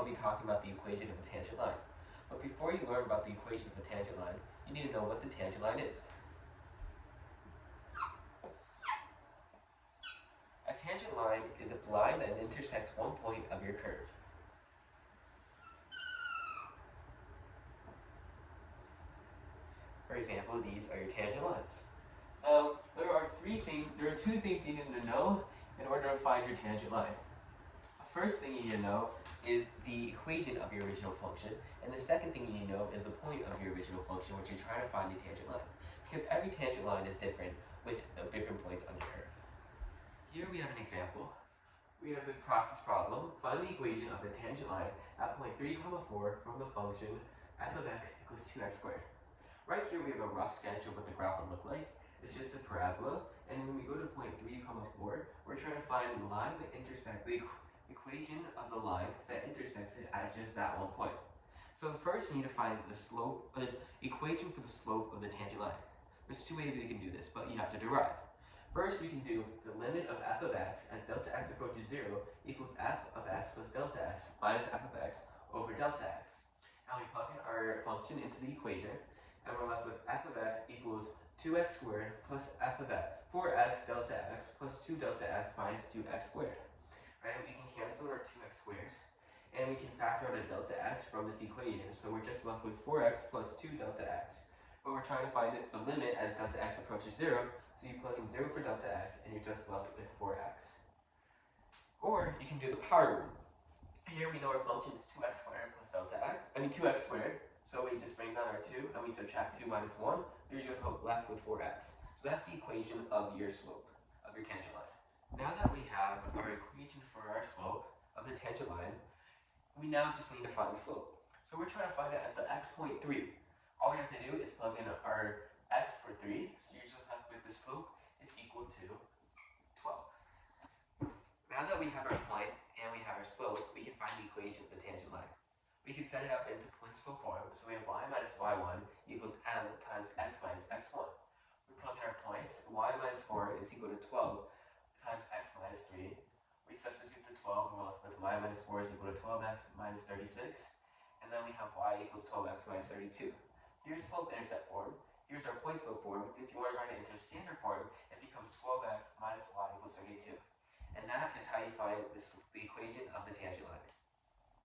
I'll be talking about the equation of a tangent line. But before you learn about the equation of a tangent line, you need to know what the tangent line is. A tangent line is a line that intersects one point of your curve. For example, these are your tangent lines. Now, there are two things you need to know in order to find your tangent line. The first thing you need to know is the equation of your original function, and the second thing you need to know is the point of your original function, which you're trying to find the tangent line. Because every tangent line is different with different points on the curve. Here we have an example. We have the practice problem. Find the equation of the tangent line at point 3, 4 from the function f of x equals 2x squared. Right here we have a rough sketch of what the graph would look like. It's just a parabola, and when we go to point 3, 4, we're trying to find the line that intersects the equation of the line that intersects it at just that one point. So first we need to find the slope, equation for the slope of the tangent line. There's two ways we can do this, but you have to derive. First, we can do the limit of f of x as delta x approaches 0 equals f of x plus delta x minus f of x over delta x. Now we plug in our function into the equation, and we're left with f of x equals 2x squared plus f of x, 4x delta x plus 2 delta x minus 2x squared. Right? We can cancel our 2x squares, and we can factor out a delta x from this equation, so we're just left with 4x plus 2 delta x. But we're trying to find the limit as delta x approaches 0, so you plug in 0 for delta x, and you're just left with 4x. Or you can do the power rule. Here we know our function is 2x squared plus delta x, 2x squared, so we just bring down our 2, and we subtract 2 minus 1, so you're just left with 4x. So that's the equation of your slope, of your tangent line. Now that we have our equation for our slope of the tangent line, we now just need to find the slope. So we're trying to find it at the x point 3. All we have to do is plug in our x for 3, so you're just left with the slope is equal to 12. Now that we have our point and we have our slope, we can find the equation of the tangent line. We can set it up into point slope form, so we have y minus y1 equals m times x minus x1. We plug in our points, y minus 4 is equal to 12 times x minus 3. We substitute the 12, and we're left with y minus 4 is equal to 12x minus 36. And then we have y equals 12x minus 32. Here's slope-intercept form. Here's our point-slope form. And if you want to write it into standard form, it becomes 12x minus y equals 32. And that is how you find the equation of the tangent line.